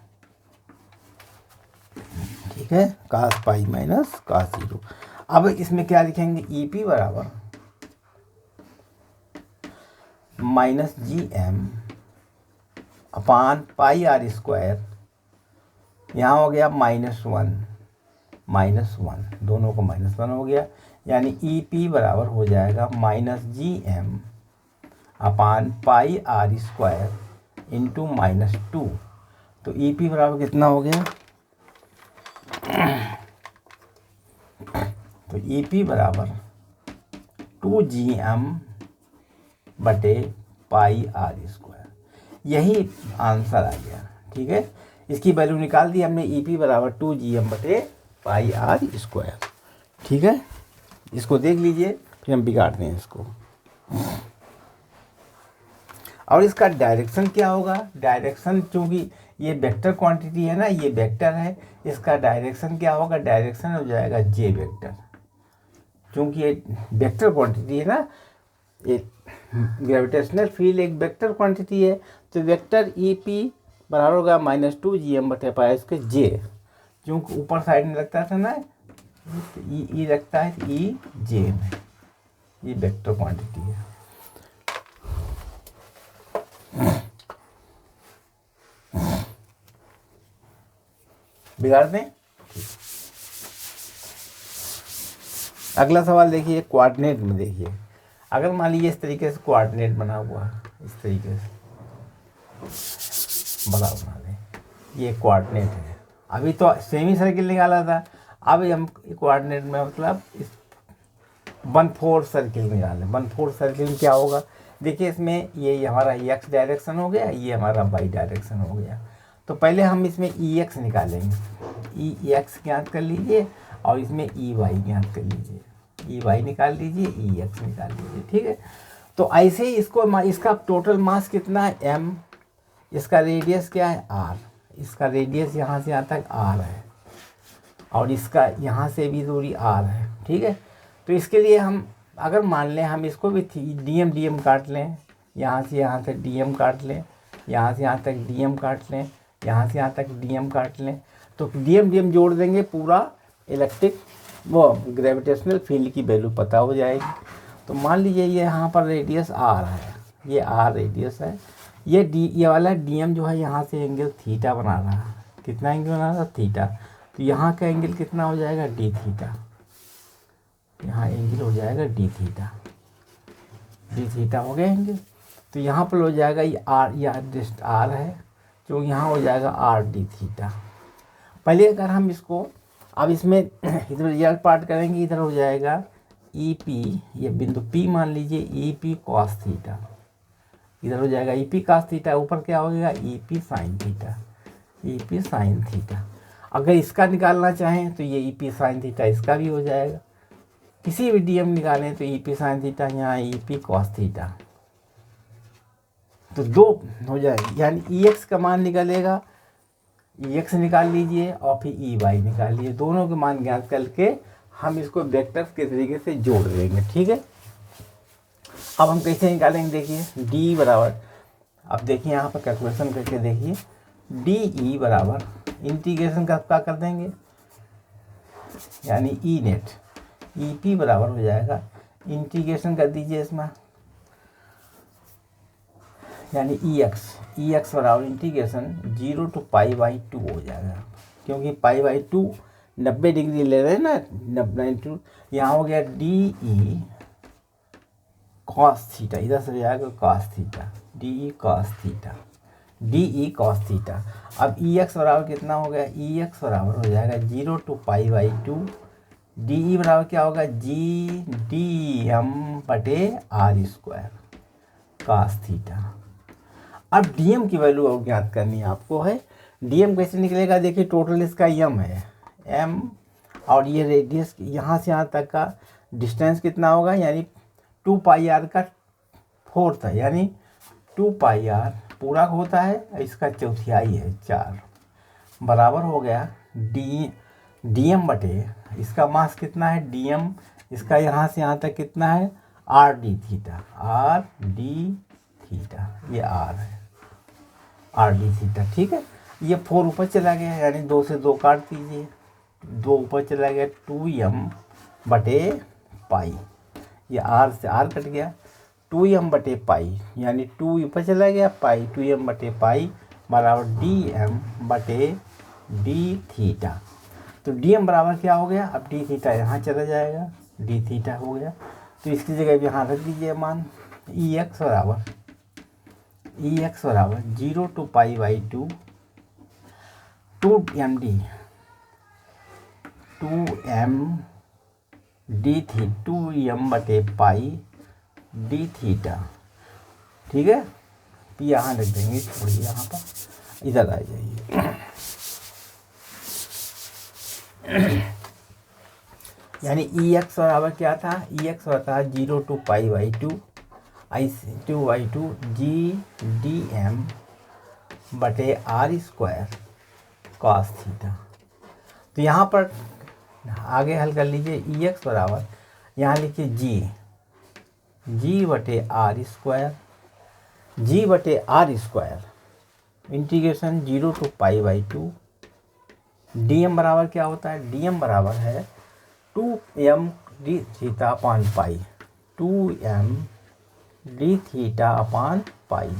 ठीक है, कॉस पाई माइनस कॉस 0। अब इसमें क्या लिखेंगे, ई पी बराबर minus G M upon pi are square, यहाँ हो गया -1, दोनों को -1 हो गया, यानी ई पी बराबर हो जाएगा minus G M upon pi are square into -2। तो ई पी बराबर कितना हो गया, तो ई पी बराबर 2gm बटे पाई आर स्क्वायर, यही आंसर आ गया। ठीक है, इसकी वैल्यू निकाल दी हमने, ई पी बराबर 2gm बटे पाई आर स्क्वायर। ठीक है, इसको देख लीजिए, फिर हम बिगाड़ते हैं इसको। और इसका डायरेक्शन क्या होगा, डायरेक्शन चूँकि ये वेक्टर क्वांटिटी है ना, ये वेक्टर है, इसका डायरेक्शन क्या होगा, डायरेक्शन हो जाएगा जे वेक्टर, क्योंकि ये वेक्टर क्वांटिटी है ना, ये ग्रेविटेशनल फील्ड एक वेक्टर क्वांटिटी है, तो वेक्टर ई पी बराबर होगा -2gm बटे पाई इसके जे, क्योंकि ऊपर साइड में लगता था ना, ई लगता है ई जे में, ये वेक्टर क्वांटिटी है। बिगाड़ दें। अगला सवाल देखिए, कोऑर्डिनेट में देखिए, अगर मान लीजिए इस तरीके से कोऑर्डिनेट बना हुआ है, इस तरीके से बड़ा बना दें, ये कोऑर्डिनेट है। अभी तो सेमी सर्किल निकाला था, अब हम कोऑर्डिनेट में मतलब इस 1/4 सर्किल निकालें। 1/4 सर्किल में क्या होगा, देखिए इसमें ये हमारा एक्स डायरेक्शन हो गया, ये हमारा वाई डायरेक्शन हो गया, तो पहले हम इसमें ई एक्स निकालेंगे, ई एक्स ज्ञात कर लीजिए और इसमें ई वाई ज्ञात कर लीजिए, ई वाई निकाल लीजिए, ई एक्स निकाल लीजिए, ठीक है। तो ऐसे ही इसको, इसका टोटल मास कितना है एम, इसका रेडियस क्या है आर, इसका रेडियस यहाँ से यहाँ तक आर है और इसका यहाँ से भी दूरी आर है, ठीक है। तो इसके लिए हम अगर मान लें हम इसको भी डीएम डीएम काट लें, यहाँ से यहाँ तक डीएम काट लें, यहाँ से यहाँ तक डीएम काट लें, यहाँ से यहाँ तक डीएम काट लें, तो डीएम डीएम जोड़ देंगे, पूरा इलेक्ट्रिक वो ग्रेविटेशनल फील्ड की वैल्यू पता हो जाएगी। तो मान लीजिए ये यहाँ पर रेडियस आर है, ये आर रेडियस है, ये वाला डीएम जो है यहाँ से एंगल थीटा बना रहा है, कितना एंगल बना रहा है थीटा, तो यहाँ का एंगल कितना हो जाएगा डी थीटा, यहाँ एंगल हो जाएगा डी थीटा, डी थीटा हो गया एंगल। तो यहाँ पर हो जाएगा ये आर, यह जस्ट आर है, जो यहाँ हो जाएगा आर डी थीटा। पहले अगर हम इसको अब इसमें इधर रिजल्ट पार्ट करेंगे, इधर हो जाएगा ई पी, ये बिंदु पी मान लीजिए, ई पी कॉस थीटा, इधर हो जाएगा ई पी कॉस थीटा, ऊपर क्या हो जाएगा E P sine theta, E P sine theta. अगर इसका निकालना चाहें तो ये ई पी साइन थीटा इसका भी हो जाएगा, किसी भी डीएम निकालें तो ई पी साइन थीटा, यहाँ ई पी कॉस थीटा, तो दो हो जाएगी, यानी ई एक्स का मान निकलेगा, ई एक्स निकाल लीजिए और फिर ई वाई निकाल लीजिए, दोनों के मान ज्ञात करके हम इसको वेक्टर्स के तरीके से जोड़ देंगे, ठीक है। अब हम कैसे निकालेंगे देखिए, डी बराबर, अब देखिए यहाँ पर कैलकुलेशन करके देखिए, डी ई बराबर इंटीग्रेशन का कर देंगे, यानी ई नेट, ई पी बराबर हो जाएगा, इंटीग्रेशन कर दीजिए इसमें, यानी ई एक्स बराबर इंटीग्रेशन 0 to π/2 हो जाएगा, क्योंकि π/2 90 डिग्री ले रहे हैं ना, 90 यहाँ हो गया डी ई कॉस थीटा, इधर से हो जाएगा cos theta, D E cos theta, D E cos theta. अब ई एक्स बराबर कितना हो गया, ई एक्स बराबर हो जाएगा 0 to π/2, डी ई बराबर क्या होगा जी डी एम बटे आर स्क्वायर कॉस थीटा। अब डीएम की वैल्यू और ज्ञात करनी है आपको है, डीएम कैसे निकलेगा देखिए, टोटल इसका एम है, एम और ये रेडियस यहाँ से यहाँ तक का डिस्टेंस कितना होगा, यानी 2πr का फोर्थ है, यानी 2πr पूरा होता है, इसका चौथाई है 4, बराबर हो गया डीएम बटे, इसका मास कितना है डीएम, इसका यहाँ से यहाँ तक कितना है R D theta, R D theta, ये आर है आर डी थीटा, ठीक है। ये 4 ऊपर चला गया, यानी 2 से 2 काट दीजिए, 2 ऊपर चला गया, 2m बटे पाई, ये आर से आर कट गया, 2m बटे पाई, यानी 2 ऊपर चला गया, पाई 2m बटे पाई बराबर dm बटे डी थीटा। तो dm बराबर क्या हो गया, अब डी थीटा यहाँ चला जाएगा, डी थीटा हो गया, तो इसकी जगह भी यहाँ रख दीजिए मान, ई एक्स बराबर 0 to π/2 2m डी थी 2m बटे पाई डी थीटा, ठीक है। यहाँ रख देंगे, छोड़िए यहाँ पर, इधर आ जाइए, यानी ई एक्स बराबर क्या था, ई एक्स बराबर 0 to π/2 2/2 जी डी एम बटे आर स्क्वायर कॉस थीटा। तो यहाँ पर आगे हल कर लीजिए, ई एक्स बराबर यहाँ लिखिए जी बटे are square integration 0 to π/2, d m बराबर क्या होता है, डी एम बराबर है 2m d theta upon pi, 2m d theta upon pi,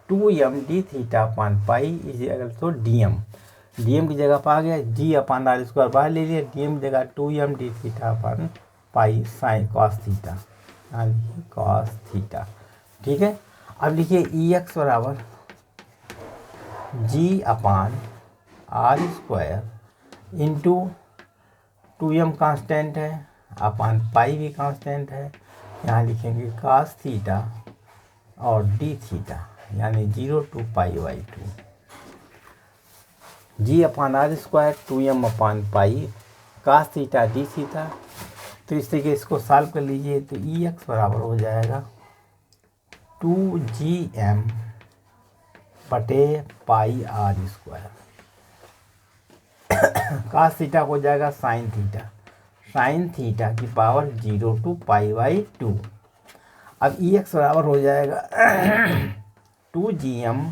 2m d theta upon pi इस जगह तो डीएम की जगह पर आ गया, जी अपान आर स्क्वायर बाहर ले लिया, डीएम की जगह 2m d theta upon pi sine cos theta, cos theta, ठीक है। अब लिखिए ई एक्स बराबर g upon are square into 2m constant है, अपान पाई भी कांस्टेंट है, यहाँ लिखेंगे cos थीटा और d थीटा, यानी 0 to π/2, g upon are square 2m upon pi cos theta d theta. तो इस तरीके इसको सॉल्व कर लीजिए तो ई एक्स बराबर हो जाएगा 2gm बटे pi are square. Cos theta हो जाएगा साइन थीटा की पावर 0 to π/2। अब ई एक्स बराबर हो जाएगा 2gm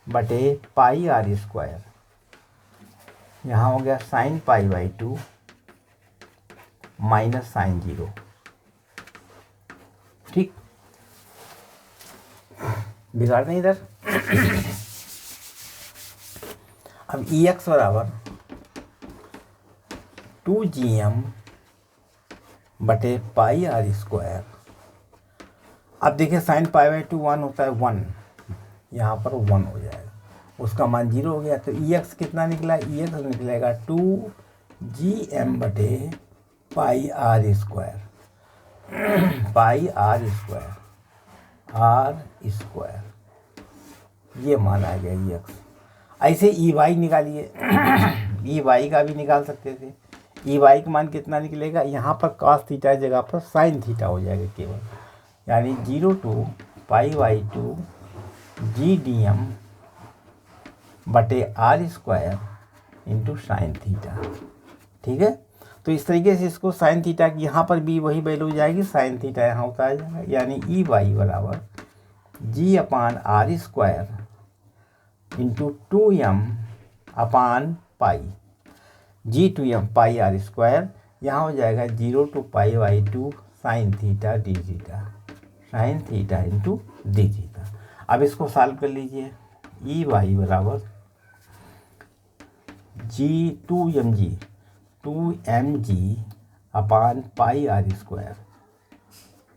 बटे पाई आर स्क्वायर। यहाँ हो गया साइन π/2 माइनस साइन 0। ठीक, बिगाड़ नहीं इधर। अब ई एक्स बराबर 2gm बटे पाई आर स्क्वायर। अब देखिए साइन π/2 1 होता है 1, यहाँ पर 1 हो जाएगा, उसका मान 0 हो गया। तो ई एक्स कितना निकला, ई एक्स निकलेगा 2gm बटे pi are square. Pi are square ये मान आ गया ई एक्स। ऐसे ई वाई निकालिए। ई वाई का भी निकाल सकते थे। ई वाई का मान कितना निकलेगा, यहाँ पर कॉस थीटा की जगह पर साइन थीटा हो जाएगा केवल, यानी 0 to π/2 GDM बटे are square into sine theta. ठीक है, तो इस तरीके से इसको साइन थीटा की यहाँ पर भी वही वैल्यू हो जाएगी, साइन थीटा यहाँ होता है, यानी ई वाई बराबर g upon are square into 2m upon pi g 2m pi are square. यहाँ हो जाएगा 0 to π/2 sine theta d theta, sine theta into d theta. अब इसको सॉल्व कर लीजिए। ई वाई बराबर जी 2mg upon pi are square.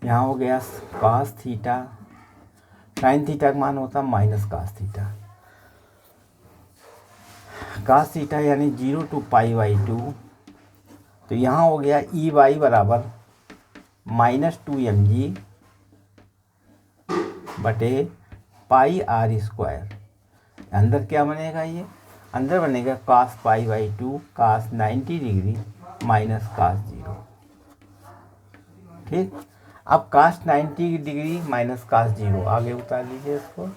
यहाँ हो गया कास थीटा, साइन थीटा का मान होता है minus cos theta. Cos theta यानी 0 to π/2। तो यहाँ हो गया ई वाई बराबर -2mg बटे पाई आर स्क्वायर। अंदर क्या बनेगा, ये अंदर बनेगा कास π/2 कास 90 डिग्री माइनस कास 0। ठीक, अब कास 90 डिग्री माइनस कास 0 आगे उतार लीजिए इसको।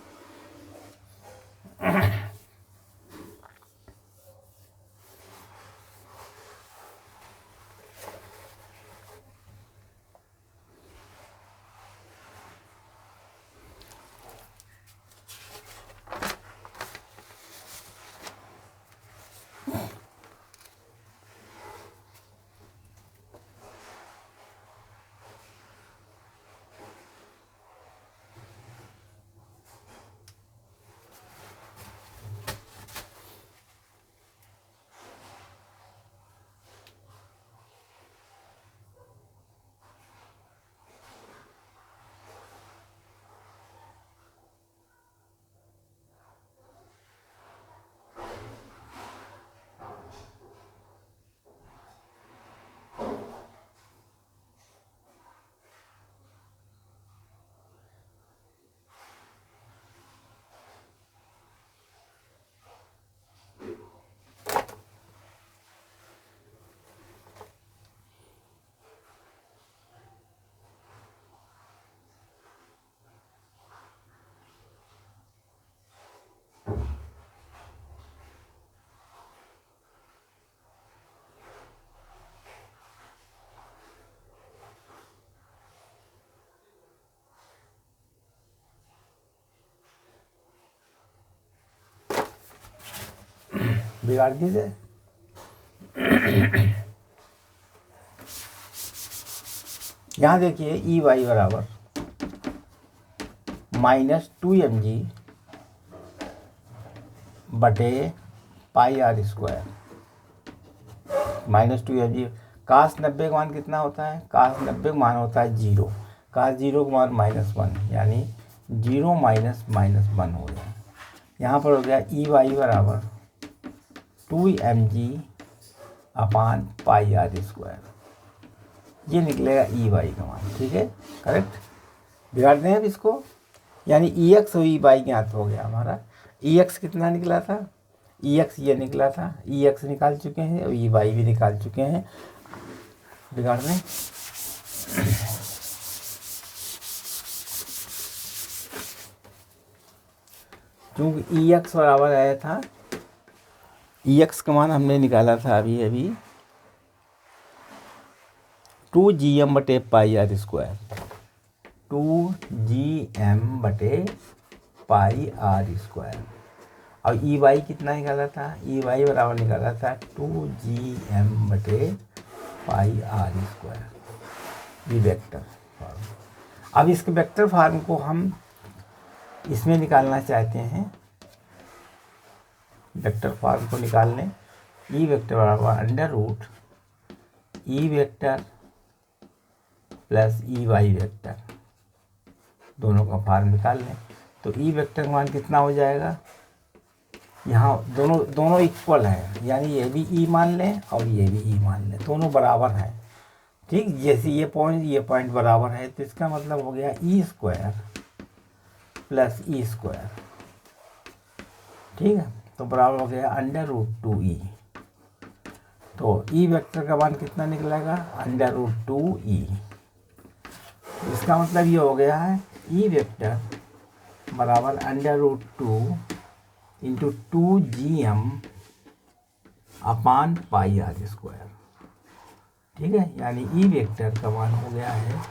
बिगाड़ दीजिए। यहाँ देखिए ई वाई बराबर -2mg बटे पाई आर स्क्वायर। -2mg कास 90 का मान कितना होता है, कास 90 का मान होता है 0, कास 0 का मान -1, यानी 0 माइनस -1 हो गया। यहाँ पर हो गया ई वाई बराबर 2mg upon pi are square. ये निकलेगा ई वाई का मान। ठीक है, करेक्ट। बिगाड़ दें अब इसको, यानी ई एक्स और ई वाई ज्ञात हो गया हमारा। ई एक्स कितना निकला था, ई एक्स ये निकला था, ई एक्स निकाल चुके हैं और ई वाई भी निकाल चुके हैं रिगार्ड में। क्योंकि ई एक्स बराबर आया था, ई एक्स का मान हमने निकाला था अभी अभी 2gm/πr², 2gm/πr²। और ई वाई कितना निकाला था, ई वाई बराबर निकाला था 2gm/πr², ये वेक्टर फॉर्म। अब इसके वेक्टर फॉर्म को हम इसमें निकालना चाहते हैं, वेक्टर फॉर्म को निकालने ई वेक्टर बराबर under root E vector plus E Y vector, दोनों का फॉर्म निकाल लें। तो ई वेक्टर का मान कितना हो जाएगा, यहाँ दोनों इक्वल हैं, यानी ये भी ई मान लें और ये भी ई मान लें, दोनों बराबर हैं। ठीक, जैसे ये पॉइंट बराबर है तो इसका मतलब हो गया E square plus E square. ठीक है, तो बराबर हो गया अंडर रूट 2e। तो ई वेक्टर का मान कितना निकलेगा, अंडर रूट 2e। इसका मतलब ये हो गया है ई वेक्टर बराबर अंडर रूट 2 इंटू 2gm/πr²। ठीक है, यानी ई वेक्टर का मान हो गया है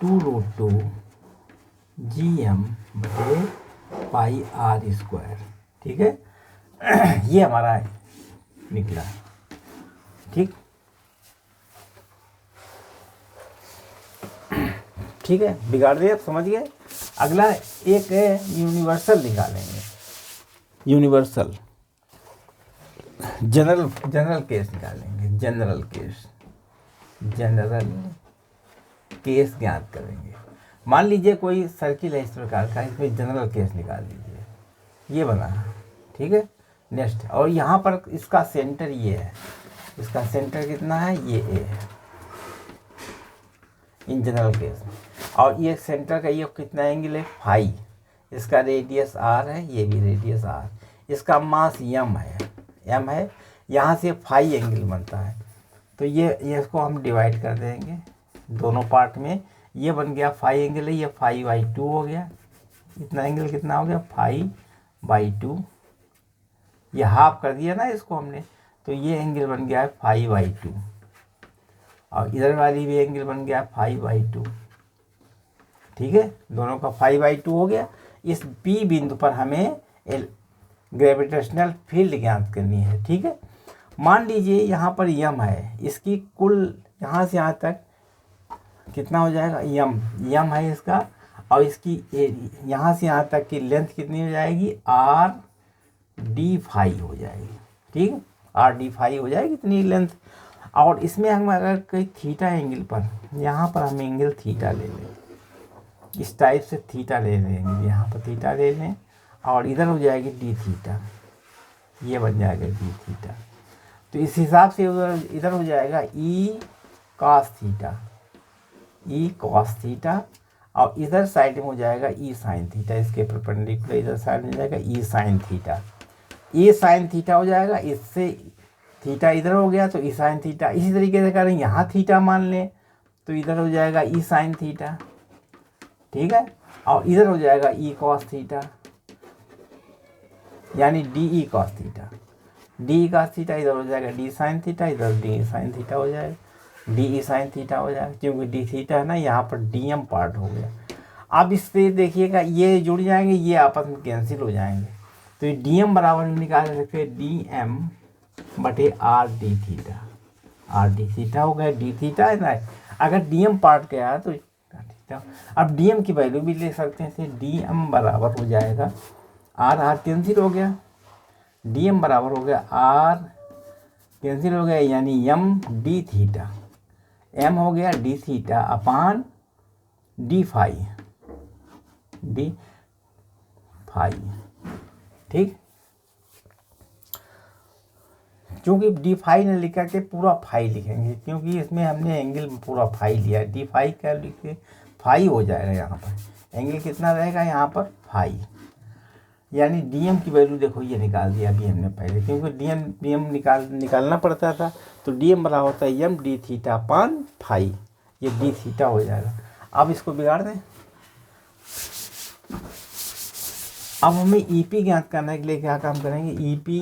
2√2gm/πr²। ठीक है, ये हमारा निकला। ठीक, ठीक है, बिगाड़ दिए, समझ गए। अगला एक है यूनिवर्सल निकालेंगे, यूनिवर्सल जनरल केस निकालेंगे, जनरल केस ज्ञात करेंगे। मान लीजिए कोई सर्किल है इस प्रकार का, इसमें जनरल केस निकाल लीजिए, ये बना। ठीक है, नेक्स्ट, और यहाँ पर इसका सेंटर ये है, इसका सेंटर कितना है, ये ए है इन जनरल केस में। और ये सेंटर का ये कितना एंगल है, फाई। इसका रेडियस आर है, ये भी रेडियस आर। इसका मास यम है, यहाँ से फाई एंगल बनता है। तो ये इसको हम डिवाइड कर देंगे दोनों पार्ट में। ये बन गया फाई एंगल है, ये 5/2 हो गया। इतना एंगल कितना हो गया, 5/2। ये हाफ कर दिया ना इसको हमने, तो ये एंगल बन गया है 5/2। और इधर वाली भी एंगल बन गया 5/2। ठीक है, दोनों का 5/2 हो गया। इस P बिंदु पर हमें ग्रेविटेशनल फील्ड ज्ञात करनी है। ठीक है, मान लीजिए यहाँ पर यम है, इसकी कुल यहाँ से यहाँ तक कितना हो जाएगा, यम है इसका, और इसकी यहाँ से यहाँ तक की लेंथ कितनी हो जाएगी, r/d∅ हो जाएगी। ठीक है, r/d∅ हो जाएगी इतनी लेंथ। और इसमें हम अगर कोई थीटा एंगल पर, यहाँ पर हम एंगल थीटा ले लें, इस टाइप से थीटा ले लेंगे, यहाँ पर थीटा ले लें, और इधर हो जाएगी डी थीटा, ये बन जाएगा डी थीटा। तो इस हिसाब से इधर हो जाएगा ई कॉस थीटा, और इधर साइड में हो जाएगा ई साइन थीटा। इसके परपेंडिकुलर इधर साइड में हो जाएगा ई साइन थीटा। ई साइन थीटा हो जाएगा, इससे थीटा इधर हो गया तो ई साइन थीटा। इसी तरीके से करें, यहाँ थीटा मान लें तो इधर हो जाएगा ई साइन थीटा। ठीक है, और इधर हो जाएगा ई कॉस थीटा, यानी D E cos theta. D E cos theta इधर हो जाएगा डी साइन थीटा, इधर डी साइन थीटा हो जाएगा, डी ई साइन थीटा हो जाएगा। क्योंकि डी थीटा है ना, यहाँ पर डी एम पार्ट हो गया। अब इससे देखिएगा ये जुड़ जाएंगे, ये आपस में कैंसिल हो जाएंगे। तो ये डी एम बराबर निकाल सकते हैं dm/r/d∅। r/d∅ हो गया, डी थीटा है ना। अगर डी एम पार्ट गया तो थीटा। अब डी एम की वैल्यू भी ले सकते हैं, डी एम बराबर हो जाएगा r कैंसिल हो गया, डी एम बराबर हो गया r कैंसिल हो गया, यानी m डी थीटा, m हो गया डी थीटा अपान d∅। ठीक, क्योंकि d∅ ने लिखा के पूरा फाई लिखेंगे, क्योंकि इसमें हमने एंगल पूरा फाई लिया है। d∅ क्या लिखे, फाई हो जाएगा। यहाँ पर एंगल कितना रहेगा, यहाँ पर फाई। यानी डीएम की वैल्यू देखो ये निकाल दिया अभी हमने पहले, क्योंकि डीएम निकालना पड़ता था। तो डीएम बराबर होता है M D theta upon phi, ये डी थीटा हो जाएगा। अब इसको बिगाड़ दें। अब हमें ईपी ज्ञात करने के लिए क्या काम करेंगे, ईपी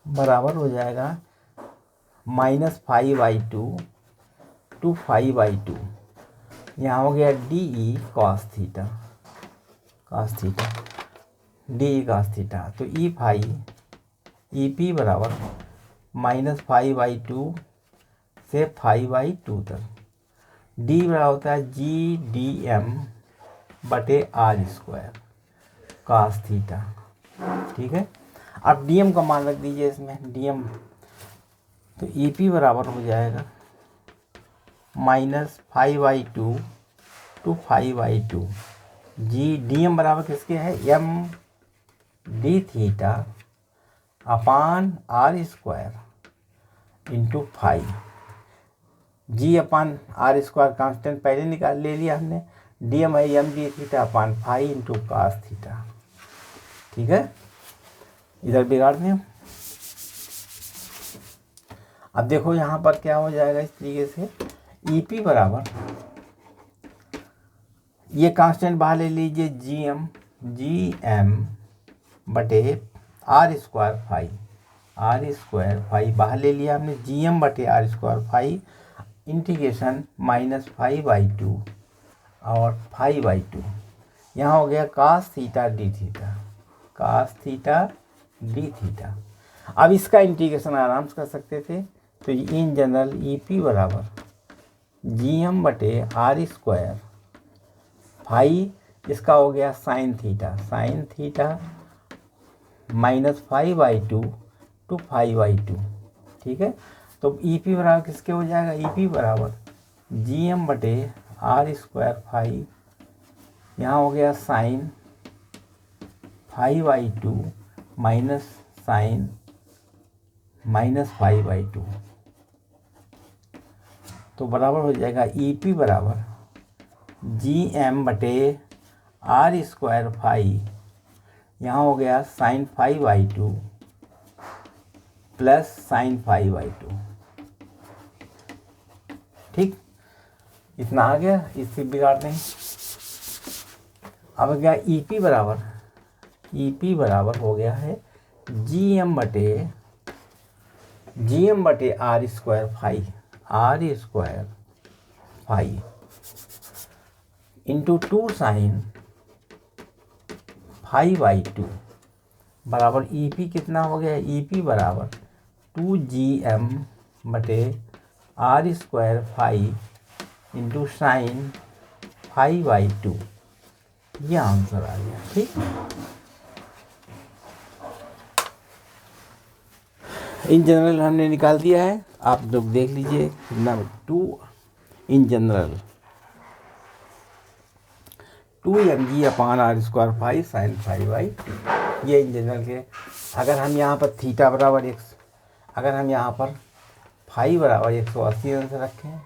बराबर हो जाएगा -5/2 टू 5/2, यहाँ हो गया D E cos theta, D E cos theta. तो ई पी बराबर -5/2 से 5/2 तक, डी बराबर होता है जी डी एम बटे आर स्क्वायर कॉस थीटा। ठीक है, अब डी एम का मान रख दीजिए इसमें, डी एम। तो ई पी बराबर हो जाएगा -5/2 टू 5/2, जी डी एम बराबर किसके है, M D theta upon are square into 5, G upon are square constant पहले ले लिया हमने, डी एम है M D theta upon 5 into cos theta. ठीक है, इधर बिगाड़ दें। अब देखो यहाँ पर क्या हो जाएगा इस तरीके से, ईपी बराबर, ये कांस्टेंट बाहर ले लीजिए, जी एम बटे आर स्क्वायर फाई बाहर ले लिया हमने, जी एम बटे आर स्क्वायर फाई इंटीग्रेशन -5/2 और 5/2, यहाँ हो गया कास थीटा डी थीटा। अब इसका इंटीग्रेशन आराम से कर सकते थे। तो इन जनरल ईपी बराबर जी एम बटे आर स्क्वायर फाई, इसका हो गया साइन थीटा -5/2 टू 5/2। ठीक है, तो ईपी बराबर किसके हो जाएगा, ईपी बराबर जी एम बटे आर स्क्वायर फाई, यहाँ हो गया साइन 5/2 माइनस साइन -5/2, तो बराबर हो जाएगा ईपी बराबर जी एम बटे आर स्क्वायर फाई, यहाँ हो गया साइन 5/2 प्लस साइन 5/2। ठीक, इतना आ गया, इससे बिगाड़ दें। अब क्या, ईपी बराबर हो गया है जी एम बटे are square phi into 2 sine 5/2 बराबर ईपी कितना हो गया, ईपी बराबर 2GM बटे are square phi into sine 5/2, ये आंसर आ गया। ठीक, इन जनरल हमने निकाल दिया है, आप लोग देख लीजिए कितना, 2 इन जनरल 2mg अपान आर स्क्वायर फाई साइन 5/2, ये इन जनरल के। अगर हम यहाँ पर थीटा बराबर अगर हम यहाँ पर फाई बराबर 180 से रखें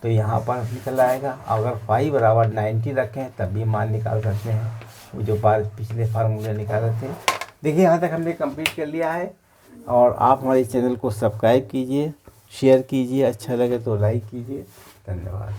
तो यहाँ पर निकल आएगा। अगर फाई बराबर 90 रखें तब भी मान निकाल सकते हैं, वो जो पिछले फार्मूले निकाले थे। देखिए यहाँ तक हमने कंप्लीट कर लिया है, और आप हमारे चैनल को सब्सक्राइब कीजिए, शेयर कीजिए, अच्छा लगे तो लाइक कीजिए। धन्यवाद।